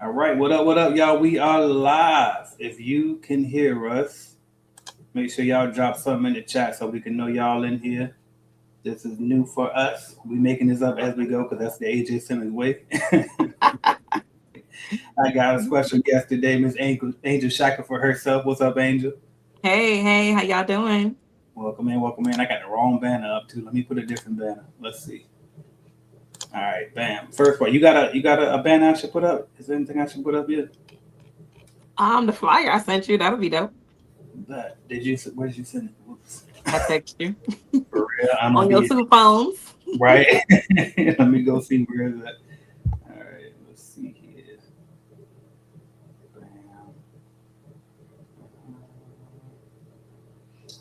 All right, what up, y'all? We are live. If you can hear us, make sure y'all drop something in the chat so we can know y'all in here. This is new for us. We making this up as we go because that's the AJ Simmons way. I got a special guest today, Miss Angel Shackle for herself. What's up, Angel? Hey, how y'all doing? Welcome in, welcome in. I got the wrong banner up too. Let me put a different banner. Let's see. All right, bam. First of all, you got a banner I should put up? Is there anything I should put up yet? The flyer I sent you, that'll be dope. But did you? Where did you send it? Whoops. I text you For real, I'm gonna on your be two phones. right. Let me go see where is that. All right, let's see here. Bam.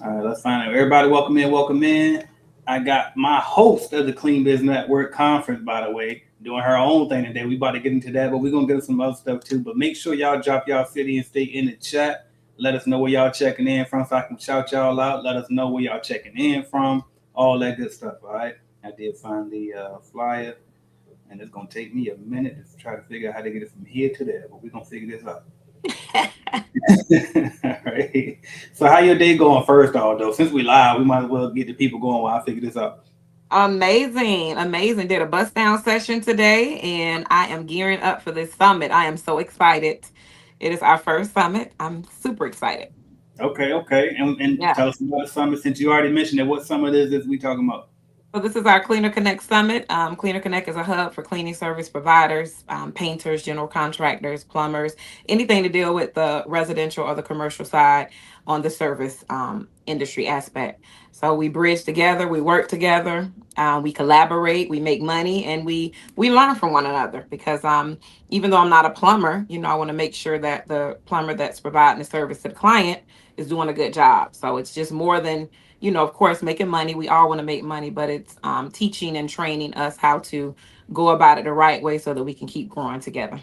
All right, let's find out. Everybody, welcome in, welcome in. I got my host of the Clean Biz Network conference, by the way, doing her own thing today. We about to get into that, but we're gonna get into some other stuff too. But make sure y'all drop y'all city and state in the chat. Let us know where y'all checking in from, so I can shout y'all out. Let us know where y'all checking in from. All that good stuff. All right. I did find the flyer, and it's gonna take me a minute to try to figure out how to get it from here to there. But we're gonna figure this out. All right. So how your day going first off though? Since we live, we might as well get the people going while I figure this out. Amazing. Did a bust down session today, and I am gearing up for this summit. I am so excited. It is our first summit. I'm super excited. Okay, okay. And Yeah. tell us about the summit since you already mentioned it. What summit is this we talking about? So this is our Cleaner Connect Summit. Cleaner Connect is a hub for cleaning service providers, painters, general contractors, plumbers, anything to deal with the residential or the commercial side on the service industry aspect. So we bridge together, we work together, we collaborate, we make money, and we learn from one another. Because even though I'm not a plumber, I want to make sure that the plumber that's providing the service to the client is doing a good job. So it's just more than of course, making money. We all want to make money, but it's teaching and training us how to go about it the right way so that we can keep growing together.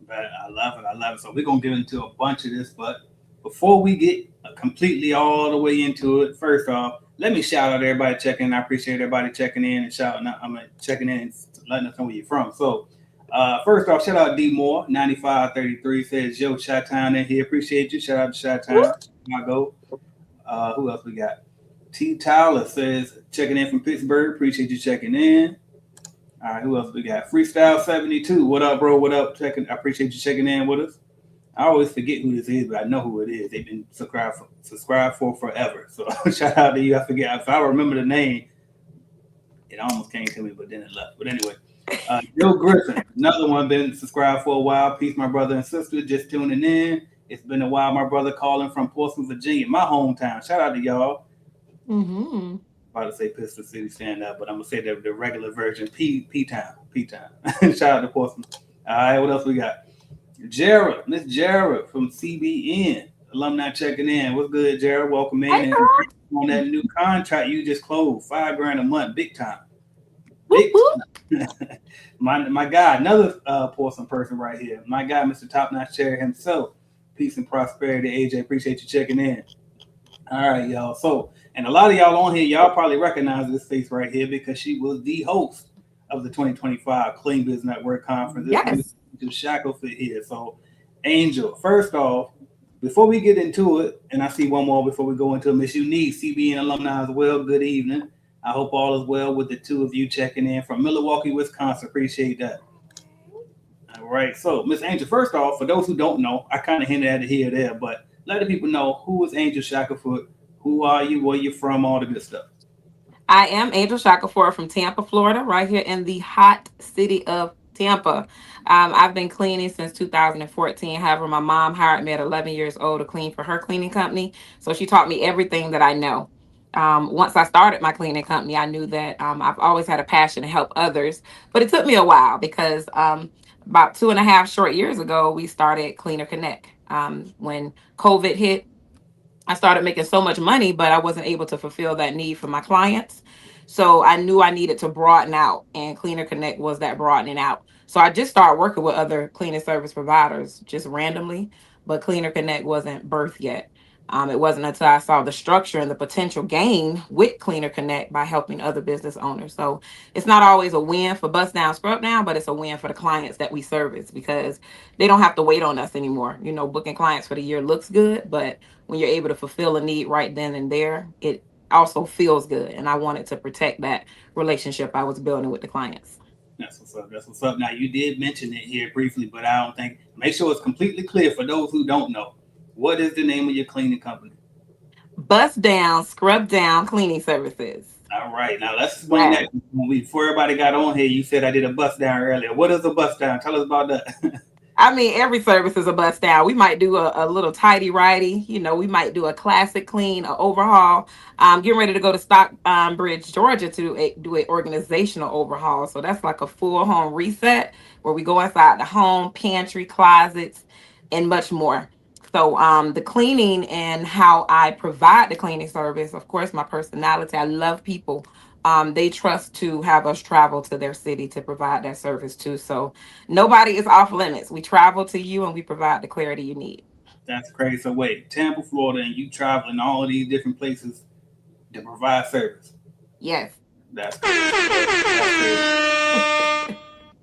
But I love it. I love it. So we're gonna get into a bunch of this, but before we get completely all the way into it, first off, let me shout out everybody checking in. I appreciate everybody checking in and shouting out. I'm checking in and letting us know where you're from. So first off, shout out D Moore 9533 says Yo Shot Town in here. Appreciate you. Shout out to Shot Town. Chicago. Who else we got? T Tyler says checking in from Pittsburgh. Appreciate you checking in. All right, who else we got? Freestyle 72. What up, bro? What up? Checking. I appreciate you checking in with us. I always forget who this is, but I know who it is. They've been subscribed for forever. So shout out to you. I forget if I remember the name. It almost came to me, but then it left. But anyway, Joe Griffin, another one been subscribed for a while. Peace, my brother and sister, just tuning in. It's been a while. My brother calling from Portsmouth, Virginia, my hometown. Shout out to y'all. Mm-hmm. About to say Pistol City stand up, but I'm gonna say the regular version. P Town. P Town. Shout out to Portsmouth. All right, what else we got? Jared, Miss Jared from CBN. Alumni checking in. What's good, Jared? Welcome Hey, in. And girl. on that new contract you just closed, 5 grand a month, big time. Whoop, Big whoop. time. my guy, another Portsmouth person right here. My guy, Mr. Top Notch Cherry himself. Peace and prosperity, AJ. Appreciate you checking in. All right, y'all. So, and a lot of y'all on here, y'all probably recognize this face right here because she was the host of the 2025 Clean Business Network Conference. This is Miss Yes. Angel Shackleford here. So, Angel, first off, before we get into it, and I see one more before we go into it, Miss Unique, CBN alumni as well. Good evening. I hope all is well with the two of you checking in from Milwaukee, Wisconsin. Appreciate that. All right. So, Miss Angel, first off, for those who don't know, I kind of hinted at it here or there, but let the people know who is Angel Shackelford, who are you, where you from, all the good stuff. I am Angel Shackleford from Tampa, Florida, right here in the hot city of Tampa. I've been cleaning since 2014. However, my mom hired me at 11 years old to clean for her cleaning company. So she taught me everything that I know. Once I started my cleaning company, I knew that I've always had a passion to help others. But it took me a while because about 2.5 short years ago, we started Cleaner Connect. When COVID hit, I started making so much money, but I wasn't able to fulfill that need for my clients. So I knew I needed to broaden out, and Cleaner Connect was that broadening out. So I just started working with other cleaning service providers just randomly, but Cleaner Connect wasn't birthed yet. It wasn't until I saw the structure and the potential gain with Cleaner Connect by helping other business owners. So it's not always a win for Bust Down, Scrub Down, but it's a win for the clients that we service because they don't have to wait on us anymore. Booking clients for the year looks good, but when you're able to fulfill a need right then and there, it also feels good. And I wanted to protect that relationship I was building with the clients. That's what's up. That's what's up. Now you did mention it here briefly, but I don't think. Make sure it's completely clear for those who don't know. What is the name of your cleaning company? Bust Down, Scrub Down Cleaning Services. All right. Now let's explain Yeah. that. Before everybody got on here, you said I did a bust down earlier. What is a bust down? Tell us about that. I mean, every service is a bust down. We might do a little tidy righty. We might do a classic clean, a overhaul. Getting ready to go to Stockbridge, Georgia to do a organizational overhaul. So that's like a full home reset where we go inside the home, pantry, closets, and much more. So the cleaning and how I provide the cleaning service, of course, my personality, I love people. They trust to have us travel to their city to provide that service too. So nobody is off limits. We travel to you and we provide the clarity you need. That's crazy. So wait, Tampa, Florida, and you traveling all of these different places to provide service. Yes. That's crazy. That's crazy.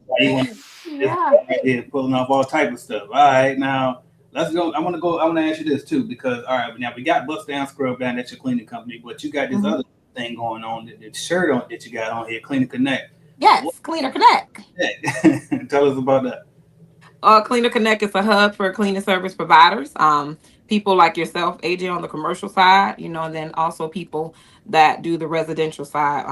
Why you want this Yeah. right here pulling off all type of stuff? All right, now let's go. I want to go. I want to ask you this too because all right, now we got Bust Down, Scrub Down. That's your cleaning company, but you got this Mhm. other thing going on. The shirt on that you got on here, Cleaning Connect. What? Yes. Cleaner Connect. Tell us about that. Cleaner Connect is a hub for cleaning service providers. People like yourself, AJ, on the commercial side, and then also people that do the residential side.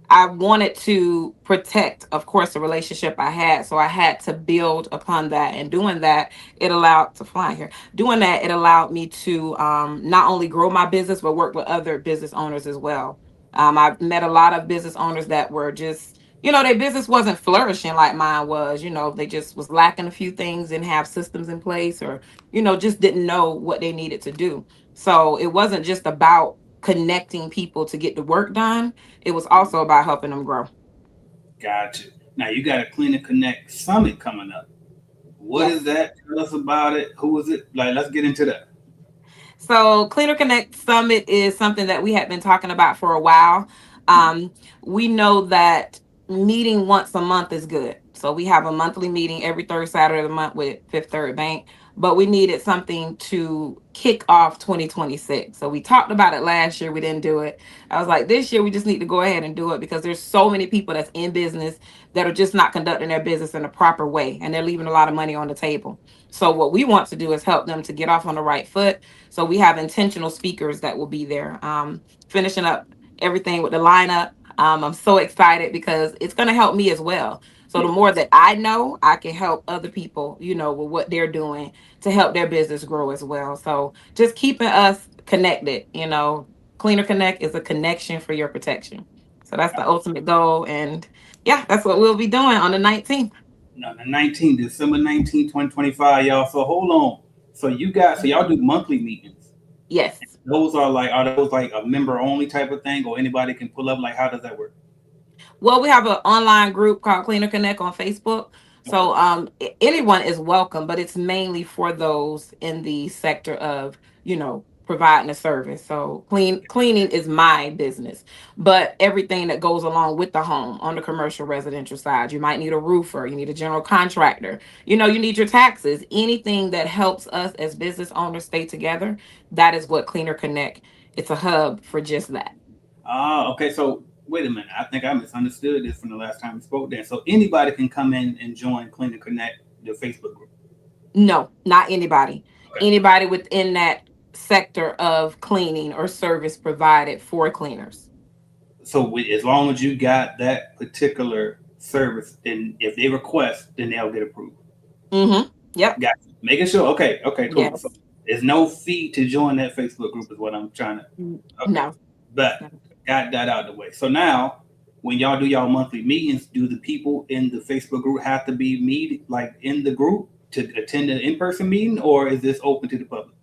I wanted to protect, of course, the relationship I had. So I had to build upon that. And doing that, it allowed to fly here. Doing that, it allowed me to not only grow my business, but work with other business owners as well. I've met a lot of business owners that were just, their business wasn't flourishing like mine was. They just was lacking a few things, didn't have systems in place, or, just didn't know what they needed to do. So it wasn't just about connecting people to get the work done, it was also about helping them grow. Gotcha. Now you got a Cleaning Connect Summit coming up. What is Yes. that? Tell us about it. Who is it? Like, let's get into that. So, Cleaner Connect Summit is something that we had been talking about for a while. Um, we know that meeting once a month is good. So, we have a monthly meeting every third Saturday of the month with Fifth Third Bank, but we needed something to kick off 2026. So, we talked about it last year. We didn't do it. I was like, this year, we just need to go ahead and do it because there's so many people that's in business that are just not conducting their business in a proper way and they're leaving a lot of money on the table. So, what we want to do is help them to get off on the right foot, so we have intentional speakers that will be there. Finishing up everything with the lineup. I'm so excited because it's going to help me as well. So the Yeah. more that I know, I can help other people, with what they're doing to help their business grow as well. So just keeping us connected, Cleaner Connect is a connection for your protection. So that's the ultimate goal. And yeah, that's what we'll be doing on the 19th. No, the 19th, December 19th, 2025, y'all. So hold on. So y'all do monthly meetings. Yes. Are those like a member only type of thing or anybody can pull up? Like, how does that work? Well, we have an online group called Cleaner Connect on Facebook. Okay. So anyone is welcome, but it's mainly for those in the sector of, providing a service. So cleaning is my business, but everything that goes along with the home on the commercial residential side, you might need a roofer, you need a general contractor, you need your taxes, anything that helps us as business owners stay together. That is what Cleaner Connect. It's a hub for just that. Okay. So wait a minute. I think I misunderstood this from the last time we spoke then. So anybody can come in and join Clean to Connect, the Facebook group. No, not anybody. Okay. Anybody within that sector of cleaning or service provided for cleaners. As long as you got that particular service, then if they request, then they'll get approved. Mm-hmm. Yep. Got you. Making sure. Okay. Okay. Cool. So Yes. there's no fee to join that Facebook group, is what I'm trying to. Okay. No. But No. got that out of the way. So now, when y'all do y'all monthly meetings, do the people in the Facebook group have to be like in the group to attend an in-person meeting, or is this open to the public?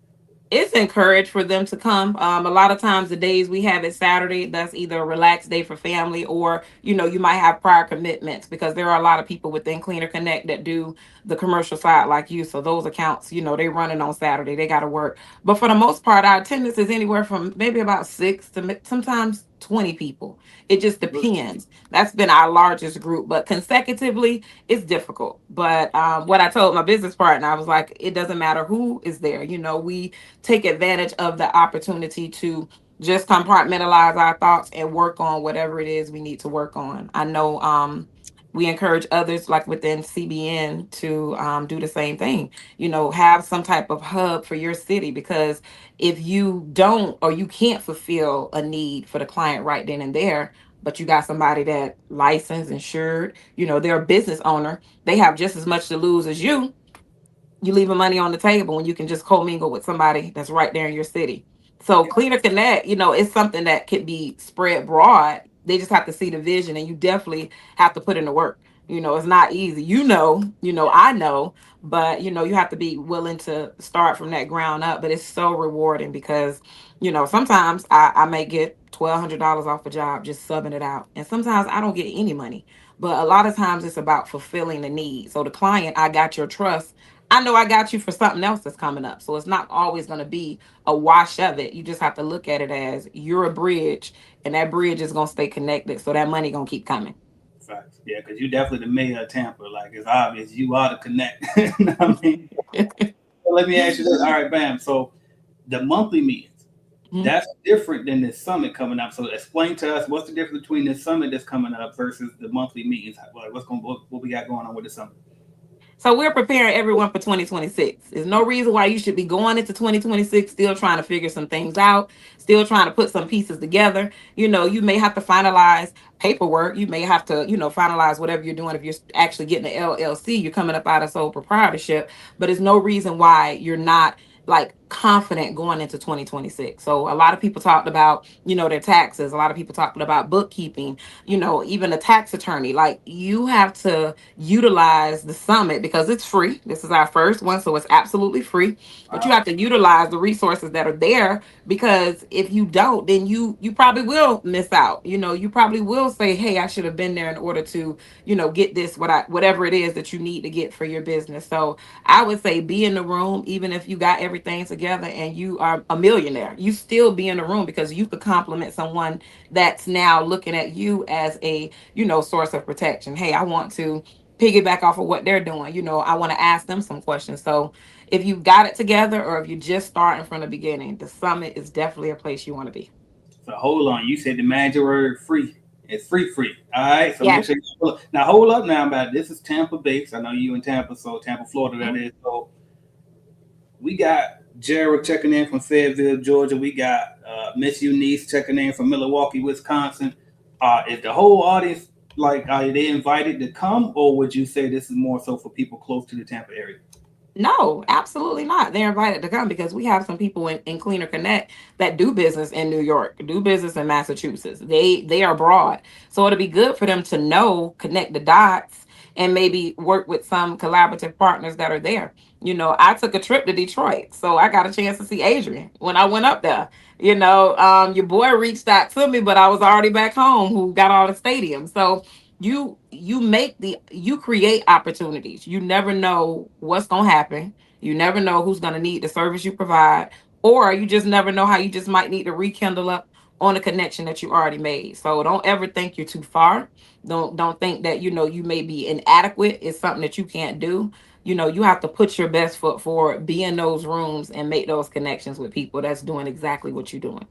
It's encouraged for them to come. A lot of times, the days we have it Saturday, that's either a relaxed day for family, or you might have prior commitments, because there are a lot of people within Cleaner Connect that do the commercial side like you. So those accounts, they running on Saturday. They got to work. But for the most part, our attendance is anywhere from maybe about six to sometimes 20 people. It just depends. That's been our largest group, but consecutively, it's difficult. But what I told my business partner, I was like, it doesn't matter who is there. We take advantage of the opportunity to just compartmentalize our thoughts and work on whatever it is we need to work on. I know we encourage others like within CBN to do the same thing. Have some type of hub for your city, because if you don't, or you can't fulfill a need for the client right then and there, but you got somebody that licensed, insured, they're a business owner, they have just as much to lose as you leaving money on the table when you can just commingle with somebody that's right there in your city. So Cleaner Connect, it's something that could be spread broad. They just have to see the vision, and you definitely have to put in the work. It's not easy. I know, but you have to be willing to start from that ground up. But it's so rewarding because, sometimes I may get $1,200 off a job just subbing it out. And sometimes I don't get any money. But a lot of times it's about fulfilling the need. So the client, I got your trust, I know I got you for something else that's coming up. So it's not always going to be a wash of it. You just have to look at it as you're a bridge, and that bridge is going to stay connected. So that money going to keep coming. Facts. Yeah, because you definitely the mayor of Tampa. Like it's obvious you are the connect. You know what I mean? So let me ask you this. All right, bam. So the monthly meetings, Mhm. that's different than this summit coming up. So explain to us what's the difference between this summit that's coming up versus the monthly meetings. Like what we got going on with the summit? So we're preparing everyone for 2026. There's no reason why you should be going into 2026 still trying to figure some things out, still trying to put some pieces together. You may have to finalize paperwork. You may have to, finalize whatever you're doing. If you're actually getting an LLC, you're coming up out of sole proprietorship, but there's no reason why you're not like confident going into 2026. So a lot of people talked about, their taxes. A lot of people talked about bookkeeping, even a tax attorney. Like, you have to utilize the summit because it's free. This is our first one, so it's absolutely free. But you Wow. have to utilize the resources that are there, because if you don't, then you probably will miss out. You probably will say, "Hey, I should have been there in order to, get this whatever it is that you need to get for your business." So I would say be in the room, even if you got everything together and you are a millionaire. You still be in the room because you could compliment someone that's now looking at you as a, source of protection. Hey, I want to piggyback off of what they're doing. I want to ask them some questions. So if you got it together, or if you just starting from the beginning, the summit is definitely a place you want to be. So hold on. You said the magic word free. It's free, free. All right. So Yeah. make sure you now hold up now about this is Tampa based. I know you in Tampa, so Tampa, Florida that is. So we got Gerald checking in from Fayetteville, Georgia. We got Miss Eunice checking in from Milwaukee, Wisconsin. Is the whole audience like are they invited to come, or would you say this is more so for people close to the Tampa area? No, absolutely not. They're invited to come because we have some people in Cleaner Connect that do business in New York, do business in Massachusetts. They are broad. So it'll be good for them to know, connect the dots, and maybe work with some collaborative partners that are there. I took a trip to Detroit, so I got a chance to see Adrian when I went up there. Your boy reached out to me, but I was already back home who got all the stadiums. So you create opportunities. You never know what's going to happen. You never know who's going to need the service you provide, or you just never know how you just might need to rekindle up on a connection that you already made. So don't ever think you're too far. Don't think that you may be inadequate. It's something that you can't do. You have to put your best foot forward, be in those rooms, and make those connections with people that's doing exactly what you're doing.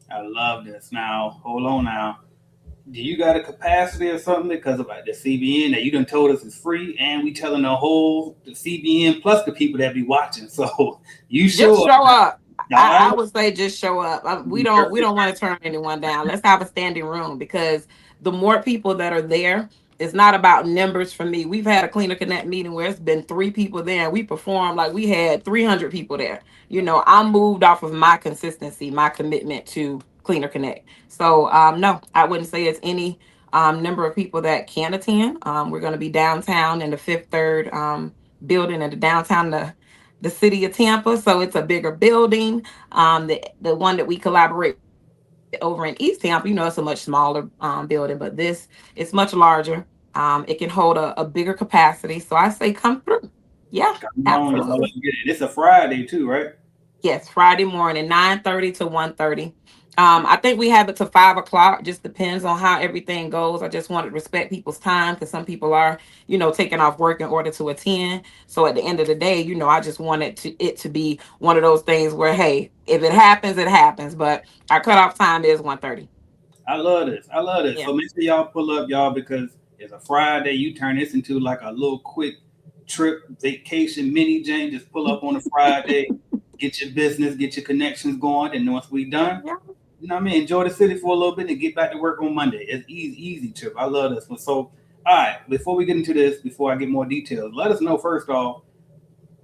I love this. Now hold on now. Do you got a capacity or something because of like the CBN that you done told us is free, and we telling the CBN plus the people that be watching. So you Just show up. show up. All I right. would say just show up. We don't want to turn anyone down. Let's have a standing room, because the more people that are there, it's not about numbers for me. We've had a Cleaner Connect meeting where it's been 3 people there, and we performed like we had 300 people there. I'm moved off of my consistency, my commitment to Cleaner Connect. So no, I wouldn't say it's any number of people that can attend. We're going to be downtown in the Fifth Third building in the downtown, the city of Tampa. So it's a bigger building. The one that we collaborate with over in East Tampa, it's a much smaller building, but this is much larger. It can hold a bigger capacity. So I say come through. Yeah, Come on, let's all absolutely. get it. It's a Friday too, right? Yes, Friday morning, 9:30 to 1:30. I think we have it to 5 o'clock. Just depends on how everything goes. I just wanted to respect people's time because some people are, taking off work in order to attend. So at the end of the day, I just wanted it to be one of those things where, hey, if it happens, it happens. But our cutoff time is 1:30. I love this. I love this. Yeah. So make sure y'all pull up, y'all, because it's a Friday. You turn this into like a little quick trip, vacation, mini Jane. Just pull up on a Friday, get your business, get your connections going, and once we done, Yeah. you know what I mean, enjoy the city for a little bit and get back to work on Monday. It's easy trip. I love this one. So, all right, before we get into this, before I get more details, let us know first off,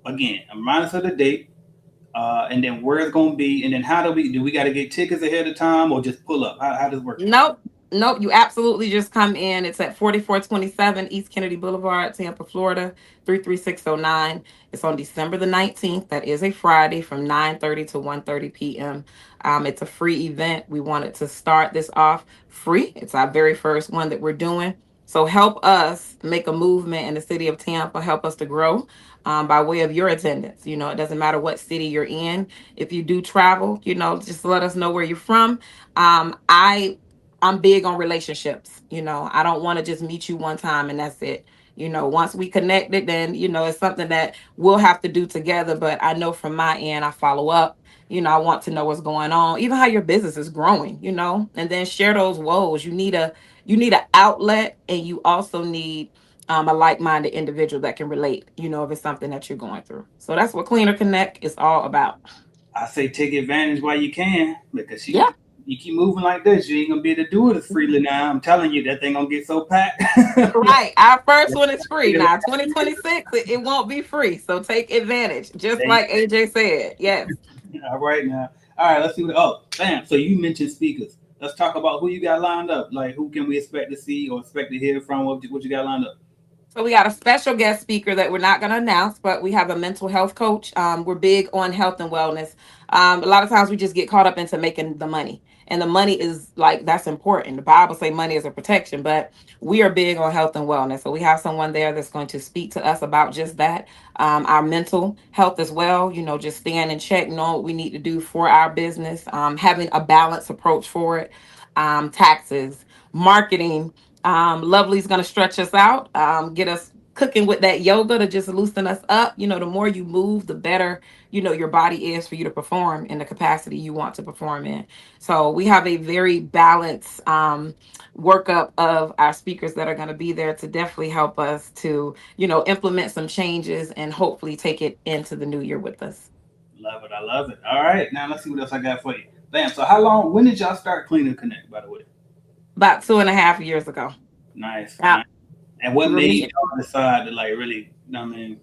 again, remind us of the date, and then where it's gonna be, and then how do we got to get tickets ahead of time or just pull up? How does it work? Nope. Nope. You absolutely just come in. It's at 4427 East Kennedy Boulevard, Tampa, Florida, 33609. It's on December the 19th. That is a Friday from 9:30 to 1:30 p.m. It's a free event. We wanted to start this off free. It's our very first one that we're doing. So help us make a movement in the city of Tampa. Help us to grow by way of your attendance. It doesn't matter what city you're in. If you do travel, just let us know where you're from. I'm big on relationships. I don't want to just meet you one time and that's it. Once we connected, then, it's something that we'll have to do together. But I know from my end, I follow up. I want to know what's going on, even how your business is growing, and then share those woes. You need an outlet, and you also need a like-minded individual that can relate, if it's something that you're going through. So that's what Cleaner Connect is all about. I say take advantage while you can because Yeah. you keep moving like this, you ain't gonna be able to do it as freely now. I'm telling you, that thing gonna get so packed. Right. Our first one is free. Now, 2026, it won't be free. So take advantage, just like AJ said. Yes. All right now. All right, let's see what. Oh, bam. So you mentioned speakers. Let's talk about who you got lined up. Like, who can we expect to see or expect to hear from? What you got lined up? So we got a special guest speaker that we're not going to announce, but we have a mental health coach. We're big on health and wellness. A lot of times we just get caught up into making the money, and the money is like that's important. The Bible say money is a protection, but we are big on health and wellness. So we have someone there that's going to speak to us about just that, our mental health as well. Just staying in check, knowing what we need to do for our business, having a balanced approach for it, taxes, marketing. Lovely's going to stretch us out, get us cooking with that yoga to just loosen us up. The more you move, the better, your body is for you to perform in the capacity you want to perform in. So we have a very balanced workup of our speakers that are going to be there to definitely help us to, implement some changes and hopefully take it into the new year with us. Love it. I love it. All right, now let's see what else I got for you. Bam. So how long? When did y'all start Cleaning Connect? By the way. About 2.5 years ago. Nice. Yeah, Nice. And what we were made meeting. y'all decide to like really? I mean,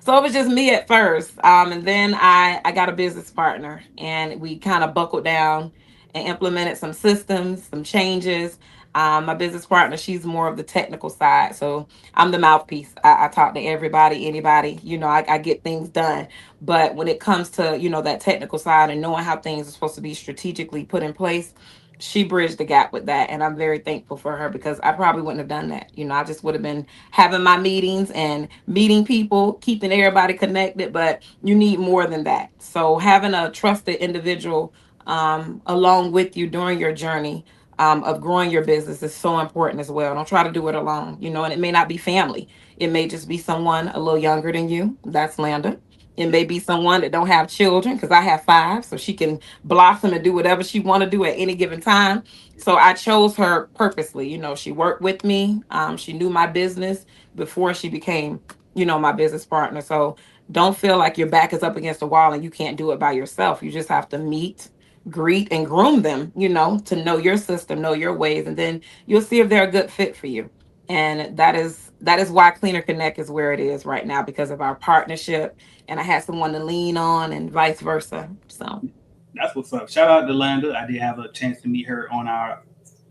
So it was just me at first. And then I got a business partner and we kind of buckled down and implemented some systems, some changes. My business partner, she's more of the technical side. So I'm the mouthpiece. I talk to everybody, anybody, I get things done. But when it comes to, that technical side and knowing how things are supposed to be strategically put in place, she bridged the gap with that. And I'm very thankful for her because I probably wouldn't have done that. I just would have been having my meetings and meeting people, keeping everybody connected, but you need more than that. So having a trusted individual along with you during your journey of growing your business is so important as well. Don't try to do it alone, and it may not be family. It may just be someone a little younger than you. That's Landa. It may be someone that don't have children because I have five, so she can blossom and do whatever she want to do at any given time. So I chose her purposely. She worked with me. She knew my business before she became, my business partner. So don't feel like your back is up against the wall and you can't do it by yourself. You just have to meet, greet, and groom them, to know your system, know your ways, and then you'll see if they're a good fit for you. And that is why Cleaner Connect is where it is right now because of our partnership. And I had someone to lean on and vice versa. So that's what's up. Shout out to Landa. I did have a chance to meet her on our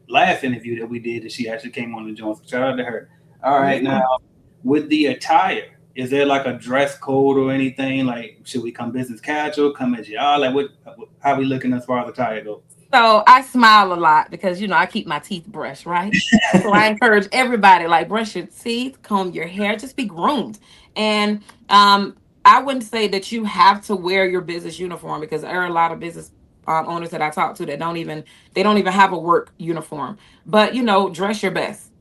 last interview that we did, and she actually came on the joint. So shout out to her. All right, now yeah. with the attire. Is there like a dress code or anything? Like, should we come business casual, come as y'all? Like, how we looking as far as attire go? So I smile a lot because I keep my teeth brushed, right? So I encourage everybody, like, brush your teeth, comb your hair, just be groomed. And I wouldn't say that you have to wear your business uniform, because there are a lot of business owners that I talk to that don't even have a work uniform. But dress your best.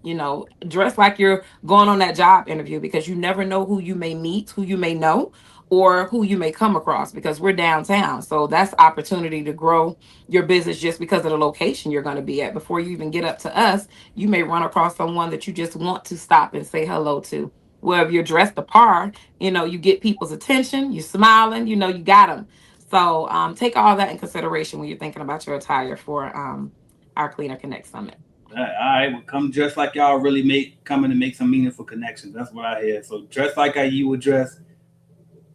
Dress like you're going on that job interview, because you never know who you may meet, who you may know, or who you may come across, because we're downtown. So that's opportunity to grow your business just because of the location you're going to be at. Before you even get up to us, you may run across someone that you just want to stop and say hello to. Well, if you're dressed apart, you get people's attention, you're smiling, you got them. So take all that in consideration when you're thinking about your attire for our Cleaner Connect Summit. All right, well, come dress like y'all really coming to make some meaningful connections. That's what I hear. So dress like how you would dress.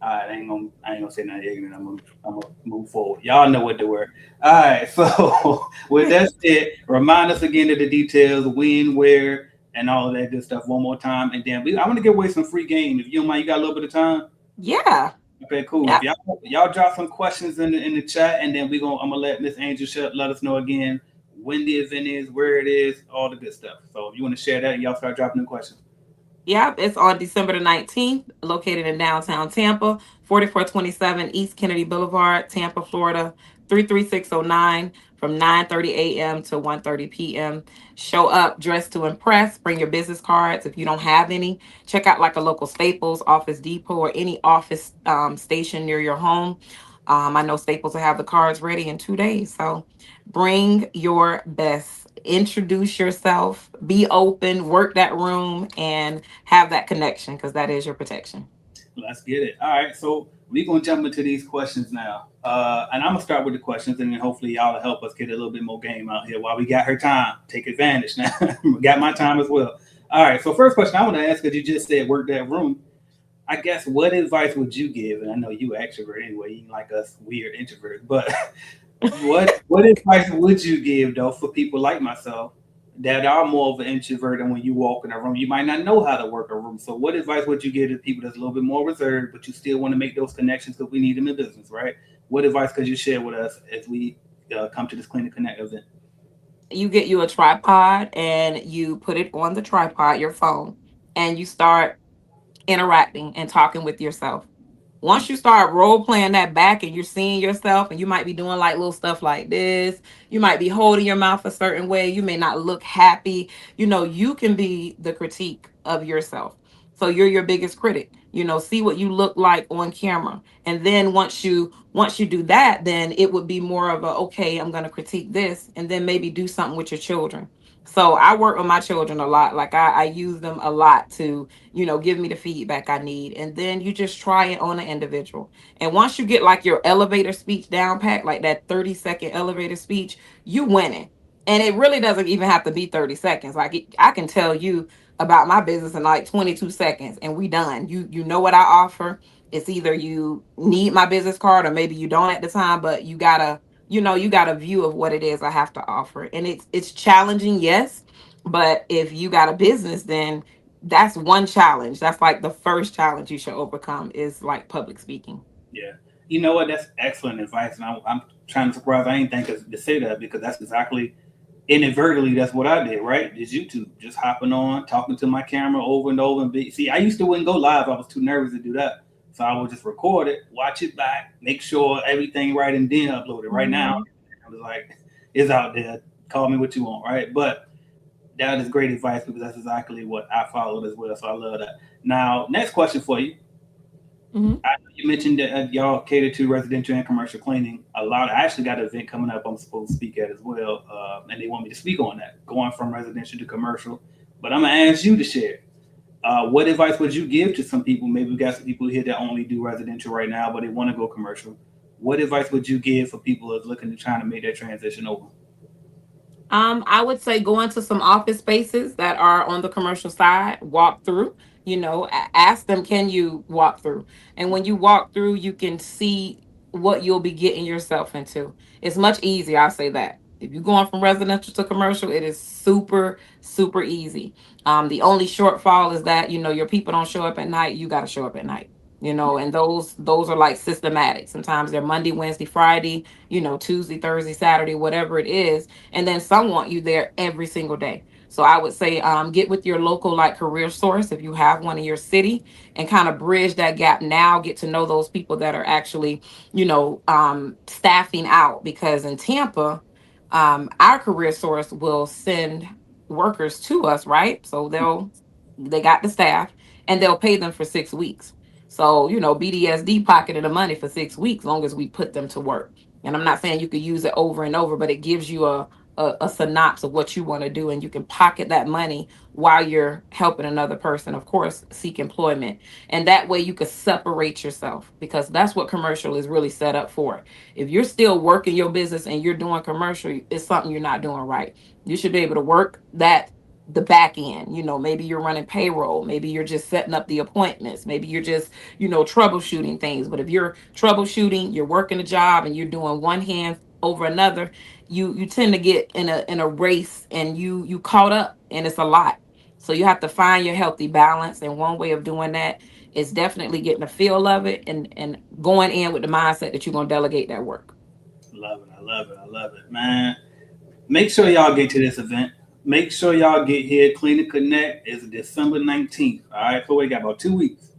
All right, I ain't gonna say nothing ignorant. I'm gonna move forward. Y'all know what to wear. All right, so with that said, remind us again of the details, when, where, and all of that good stuff one more time, and then I want to give away some free game. If you don't mind, you got a little bit of time. Yeah. Okay, cool. If Yeah. y'all drop some questions in the chat, and then I'm gonna let Miss Angel let us know again when the event is, where it is, all the good stuff. So if you want to share that, y'all start dropping the questions. Yep, it's on December the 19th, located in downtown Tampa, 4427 East Kennedy Boulevard, Tampa, Florida, 33609, from 9:30 a.m. to 1:30 p.m. Show up dressed to impress. Bring your business cards. If you don't have any, check out like a local Staples, Office Depot, or any office station near your home. I know Staples will have the cards ready in 2 days. So bring your best. Introduce yourself, be open, work that room, and have that connection, because that is your protection. Let's get it. All right, so we're gonna jump into these questions now, and I'm gonna start with the questions, and then hopefully y'all will help us get a little bit more game out here while we got her time. Take advantage now. We got my time as well. All right, so first question I want to ask, because you just said work that room. I guess what advice would you give? And I know you extrovert anyway, you like us weird introverts, but what advice would you give though for people like myself that are more of an introvert, and when you walk in a room, you might not know how to work a room. So what advice would you give to people that's a little bit more reserved, but you still want to make those connections because we need them in business, right? What advice could you share with us as we come to this Clean and Connect event? You get you a tripod and you put it on the tripod, your phone, and you start interacting and talking with yourself. Once you start role playing that back and you're seeing yourself, and you might be doing like little stuff like this, you might be holding your mouth a certain way, you may not look happy. You can be the critique of yourself. So you're your biggest critic. See what you look like on camera. And then once you do that, then it would be more of a, okay, I'm going to critique this, and then maybe do something with your children. So I work with my children a lot. Like I use them a lot to give me the feedback I need. And then you just try it on an individual. And once you get like your elevator speech down pat, like that 30-second elevator speech, you winning. And it really doesn't even have to be 30 seconds. Like I can tell you about my business in like 22 seconds and we done. You know what I offer. It's either you need my business card or maybe you don't at the time, but you got a view of what it is I have to offer. And it's challenging, yes. But if you got a business, then that's one challenge. That's like the first challenge you should overcome, is like public speaking. Yeah. You know what? That's excellent advice. And I'm trying to surprise. I ain't think to say that because that's exactly inadvertently that's what I did, right? Is YouTube just hopping on, talking to my camera over and over. See, I used to wouldn't go live. I was too nervous to do that. So I would just record it, watch it back, make sure everything right, and then upload it. Right now, Mhm. I was like, it's out there. Call me what you want, right? But that is great advice because that's exactly what I followed as well. So I love that. Now, next question for you. Mhm. You mentioned that y'all cater to residential and commercial cleaning. I actually got an event coming up I'm supposed to speak at as well, and they want me to speak on that, going from residential to commercial. But I'm gonna ask you to share. What advice would you give to some people? Maybe we got some people here that only do residential right now, but they want to go commercial. What advice would you give for people that's looking to trying to make that transition over? I would say go into some office spaces that are on the commercial side, walk through, ask them, can you walk through? And when you walk through, you can see what you'll be getting yourself into. It's much easier, I'll say that. If you're going from residential to commercial, it is super, super easy. The only shortfall is that, your people don't show up at night. You got to show up at night. And those are like systematic. Sometimes they're Monday, Wednesday, Friday, Tuesday, Thursday, Saturday, whatever it is. And then some want you there every single day. So I would say get with your local like career source if you have one in your city, and kind of bridge that gap now. Get to know those people that are actually, staffing out, because in Tampa, our career source will send workers to us, right? So they got the staff, and they'll pay them for 6 weeks. So, BDSD pocketed the money for 6 weeks, long as we put them to work. And I'm not saying you could use it over and over, but it gives you a synopsis of what you want to do, and you can pocket that money while you're helping another person, of course, seek employment. And that way you could separate yourself, because that's what commercial is really set up for. If you're still working your business and you're doing commercial, it's something you're not doing right. You should be able to work that the back end. Maybe you're running payroll, maybe you're just setting up the appointments, maybe you're just, troubleshooting things. But if you're troubleshooting, you're working a job and you're doing one hand over another, you tend to get in a race, and you caught up, and it's a lot. So you have to find your healthy balance, and one way of doing that is definitely getting a feel of it, and going in with the mindset that you're going to delegate that work. Love it. I love it. I love it, man. Make sure y'all get to this event. Make sure y'all get here. Clean and Connect is December 19th. All right. So we got about 2 weeks.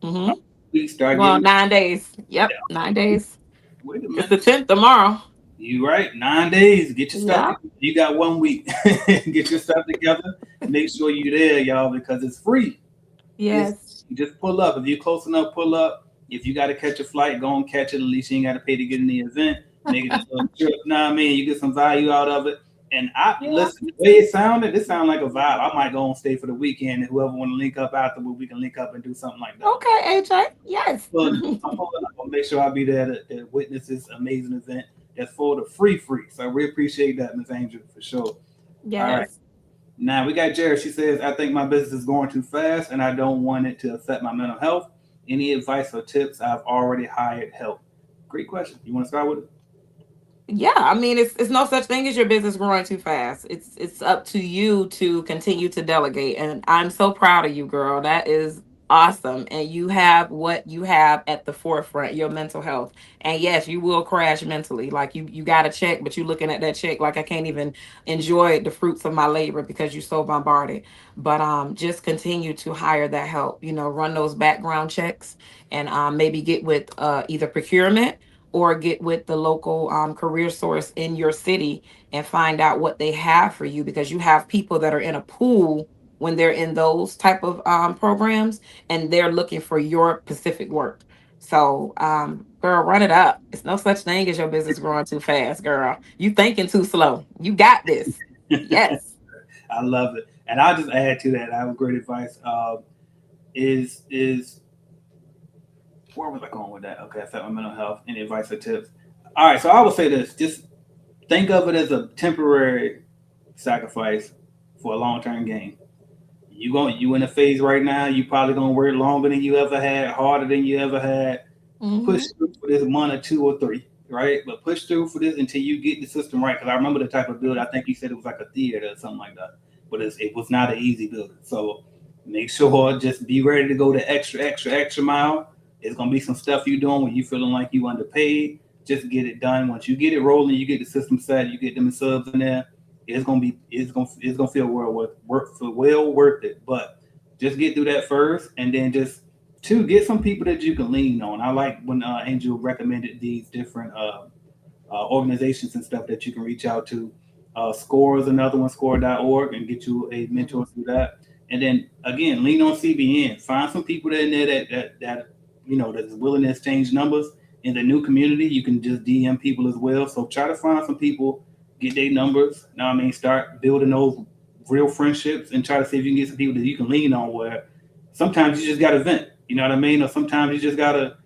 Hmm. We start Well, getting. 9 days. Yeah. Yep, 9 days. Wait a It's the minute. 10th tomorrow. You right. 9 days. Get your stuff Yeah. together. You got 1 week. Get your stuff together. Make sure you're there, y'all, because it's free. It's Yes. you just pull up. If you're close enough, pull up. If you got to catch a flight, go and catch it. At least you ain't got to pay to get in the event. Make it a little trip. Know what I mean? You get some value out of it. And I Yeah. listen, the way it sounded, this sounded like a vibe. I might go and stay for the weekend, and whoever want to link up afterward, we can link up and do something like that. Okay, AJ. Yes. I'm pulling up. I'll make sure I'll be there to witness this amazing event that's for the free. So we appreciate that, Miss Angel, for sure. All right. Yes. Now we got Jared. She says, I think my business is going too fast and I don't want it to affect my mental health. Any advice or tips? I've already hired help. Great question. You want to start with it? Yeah, I mean, it's no such thing as your business growing too fast. It's up to you to continue to delegate, and I'm so proud of you, girl. That is awesome, and you have what you have at the forefront, your mental health. And yes, you will crash mentally. Like you got a check, but you looking at that check like I can't even enjoy the fruits of my labor because you're so bombarded. But just continue to hire that help. Run those background checks, and maybe get with either procurement, or get with the local career source in your city and find out what they have for you, because you have people that are in a pool when they're in those type of programs, and they're looking for your specific work. So girl, run it up. It's no such thing as your business growing too fast, girl. You thinking too slow. You got this. Yes. I love it. And I'll just add to that. I have great advice. Is where was I going with that? Okay, I said my mental health. Any advice or tips? All right, so I would say this: just think of it as a temporary sacrifice for a long term gain. You in a phase right now. You probably gonna work longer than you ever had, harder than you ever had. Push Hmm. through for this month or two or three, right? But push through for this until you get the system right. Because I remember the type of build. I think you said it was like a theater or something like that. But it was not an easy building. So make sure just be ready to go the extra mile. It's gonna be some stuff you doing when you feeling like you underpaid. Just get it done. Once you get it rolling, you get the system set, you get them subs in there. It's gonna feel well worth it. But just get through that first, and then just two, get some people that you can lean on. I like when Angel recommended these different organizations and stuff that you can reach out to. Score is another one, score.org, and get you a mentor through that. And then again, lean on CBN. Find some people in there that that's willing to exchange numbers. In the new community, you can just DM people as well. So try to find some people, get their numbers. Now I mean, start building those real friendships, and try to see if you can get some people that you can lean on. Where sometimes you just got to vent. You know what I mean? Or sometimes you just gotta,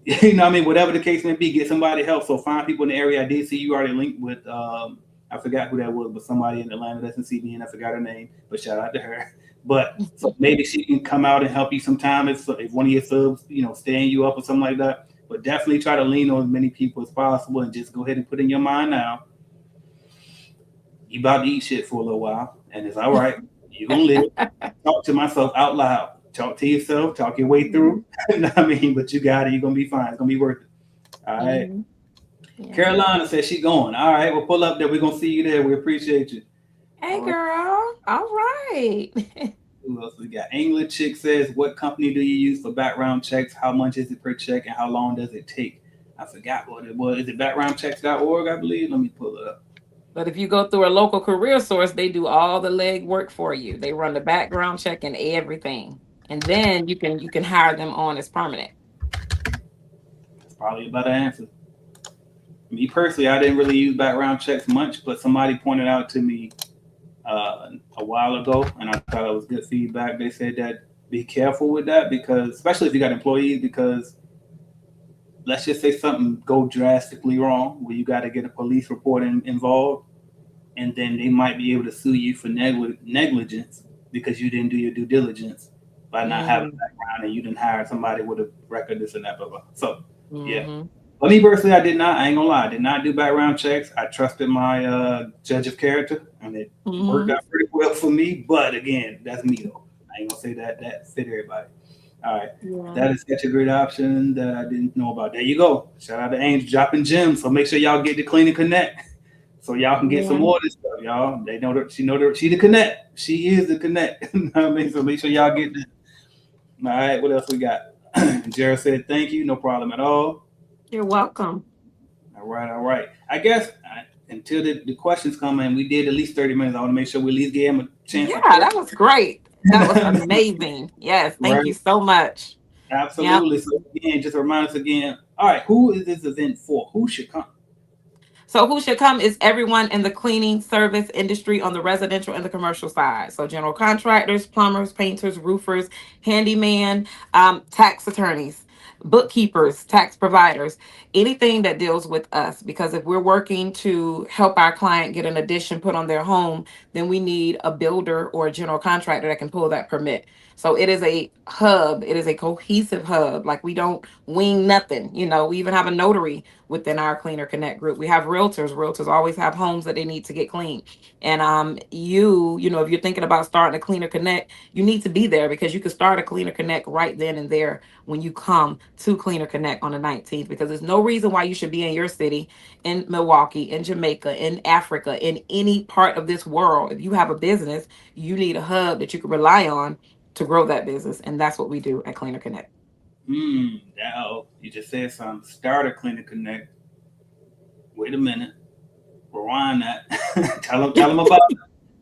whatever the case may be, get somebody help. So find people in the area. I did see you already linked with, I forgot who that was, but somebody in Atlanta that's in CBN. I forgot her name, but shout out to her. But so maybe she can come out and help you sometime if one of your subs, staying you up or something like that. But definitely try to lean on as many people as possible, and just go ahead and put in your mind now. You about to eat shit for a little while, and it's all right. You're gonna live. Talk to myself out loud. Talk to yourself. Talk your way through. Mhm. You know what I mean? But you got it. You're gonna be fine. It's gonna be worth it. All right. Mhm. Yeah. Carolina says she going. All right. We'll pull up there. We're gonna see you there. We appreciate you. Hey, All right. girl. All right. Who else we got? England chick says, "What company do you use for background checks? How much is it per check, and how long does it take?" I forgot what it was. Is it backgroundchecks.org? I believe. Let me pull it up. But if you go through a local career source, they do all the leg work for you. They run the background check and everything. And then you can hire them on as permanent. That's probably a better answer. Me personally, I didn't really use background checks much, but somebody pointed out to me a while ago, and I thought it was good feedback. They said that be careful with that because, especially if you got employees, because let's just say something go drastically wrong where you got to get a police report involved, and then they might be able to sue you for negligence because you didn't do your due diligence by not having a Mm-hmm. background and you didn't hire somebody with a record, this and that, blah, blah. So, yeah. Mm-hmm. But me personally, I did not. I ain't gonna lie. I did not do background checks. I trusted my judge of character, and it worked Mm-hmm. out pretty well for me. But again, that's me though. I ain't gonna say that fit everybody. All right, Yeah. that is such a great option that I didn't know about. There you go. Shout out to Angel dropping gems. So make sure y'all get the Clean and Connect, so y'all can get some Yeah. more of this stuff, y'all. They know that she the Connect. She is the Connect. You know what I mean? So make sure y'all get this. All right, what else we got? Jared said thank you, no problem at all. You're welcome. All right, all right. I guess until the questions come in, we did at least 30 minutes. I want to make sure we at least give him a chance Yeah, to pour. that was great. That was amazing. Yes, thank Right? you so much. Yep. Absolutely. So again, just remind us again. All right, who is this event for? Who should come? So who should come is everyone in the cleaning service industry on the residential and the commercial side. So general contractors, plumbers, painters, roofers, handyman, tax attorneys, bookkeepers, tax providers, anything that deals with us. Because if we're working to help our client get an addition put on their home, then we need a builder or a general contractor that can pull that permit. So it is a hub. It is a cohesive hub. Like we don't wing nothing. We even have a notary within our Cleaner Connect group. We have realtors. Realtors always have homes that they need to get clean. And if you're thinking about starting a Cleaner Connect, you need to be there because you can start a Cleaner Connect right then and there when you come to Cleaner Connect on the 19th. Because there's no reason why you should be in your city, in Milwaukee, in Jamaica, in Africa, in any part of this world. If you have a business, you need a hub that you can rely on to grow that business. And that's what we do at Cleaner Connect. Now you just said something. Start a Clinic Connect. Wait a minute. Rewind that. Tell them about it.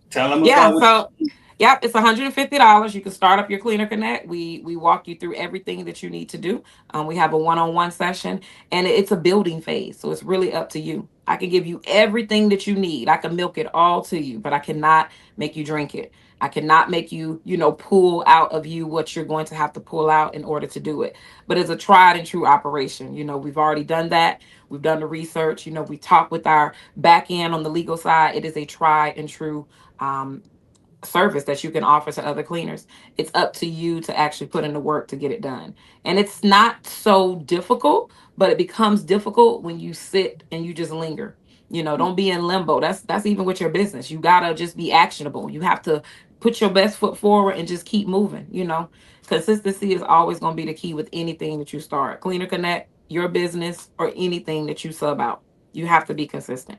Tell them Yeah, about what. so yep, it's $150. You can start up your Cleaner Connect. We walk you through everything that you need to do. We have a one-on-one session, and it's a building phase, so it's really up to you. I can give you everything that you need. I can milk it all to you, but I cannot make you drink it. I cannot make you, pull out of you what you're going to have to pull out in order to do it. But it's a tried and true operation. We've already done that. We've done the research. We talk with our back end on the legal side. It is a tried and true um, service that you can offer to other cleaners. It's up to you to actually put in the work to get it done. And it's not so difficult, but it becomes difficult when you sit and you just linger. Don't be in limbo. That's even with your business. You gotta just be actionable. You have to put your best foot forward and just keep moving. Consistency is always going to be the key with anything that you start. Cleaner Connect, your business, or anything that you sub out. You have to be consistent.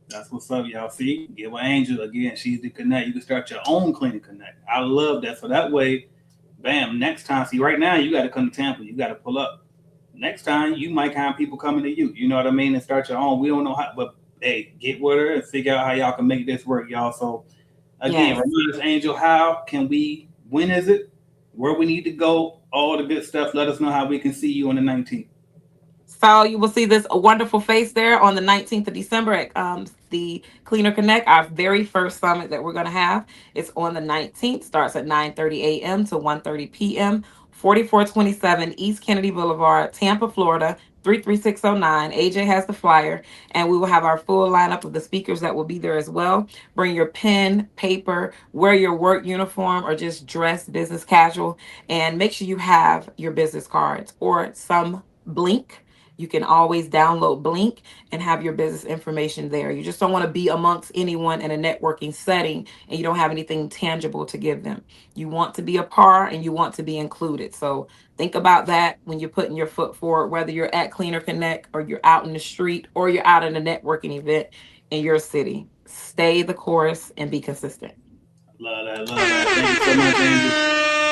That's what's up, y'all. See, give an Angel again. She's the Connect. You can start your own Clinic Connect. I love that. So that way, bam. Next time, see, right now you got to come to Tampa. You got to pull up. Next time, you might have people coming to you. You know what I mean? And start your own. We don't know how, but hey, get with her and figure out how y'all can make this work, y'all. So again, Yes. remind us, Angel, how can we? When is it? Where we need to go? All the good stuff. Let us know how we can see you on the 19th. So you will see this a wonderful face there on the 19th of December at the Cleaner Connect, our very first summit that we're going to have. It's on the 19th, starts at 9:30 a.m. to 1:30 p.m., 4427 East Kennedy Boulevard, Tampa, Florida, 33609. AJ has the flyer, and we will have our full lineup of the speakers that will be there as well. Bring your pen, paper, wear your work uniform, or just dress business casual, and make sure you have your business cards or some blink You can always download Blink and have your business information there. You just don't want to be amongst anyone in a networking setting and you don't have anything tangible to give them. You want to be a par and you want to be included. So think about that when you're putting your foot forward, whether you're at Cleaner Connect or you're out in the street or you're out at a networking event in your city. Stay the course and be consistent. Love that. Love that. Thank you so much, Angel.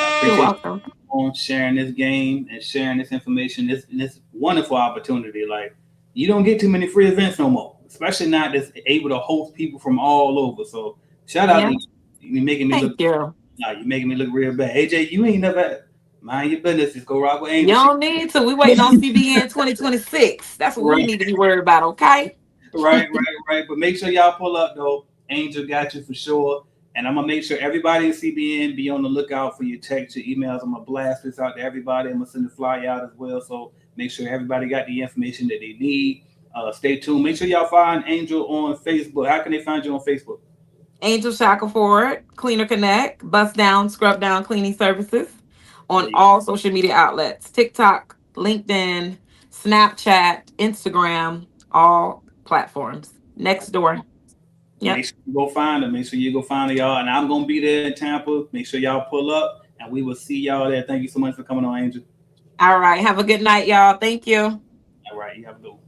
I You're appreciate welcome. you on sharing this game and sharing this information. This wonderful opportunity. Like you don't get too many free events no more, especially not that's able to host people from all over. So shout out to Yeah. you. You're making me Thank look. you. Nah, you're making me look real bad. AJ, you ain't never mind your business. Just go rock with You Angel. don't need to. We waiting on CBN 2026. That's what we Right. need to be worried about, okay? Right. But make sure y'all pull up though. Angel got you for sure. And I'm gonna make sure everybody in CBN be on the lookout for your texts, your emails. I'm gonna blast this out to everybody. I'm gonna send the flyer out as well. So make sure everybody got the information that they need. Stay tuned. Make sure y'all find Angel on Facebook. How can they find you on Facebook? Angel Shackleford, Cleaner Connect, Bust Down, Scrub Down Cleaning Services There on you all social media outlets: TikTok, LinkedIn, Snapchat, Instagram, all platforms. Next door. Make Yep. sure you go find them. Make sure you go find them, y'all. And I'm gonna be there in Tampa. Make sure y'all pull up, and we will see y'all there. Thank you so much for coming on, Angel. All right. Have a good night, y'all. Thank you. All right, you have a good one.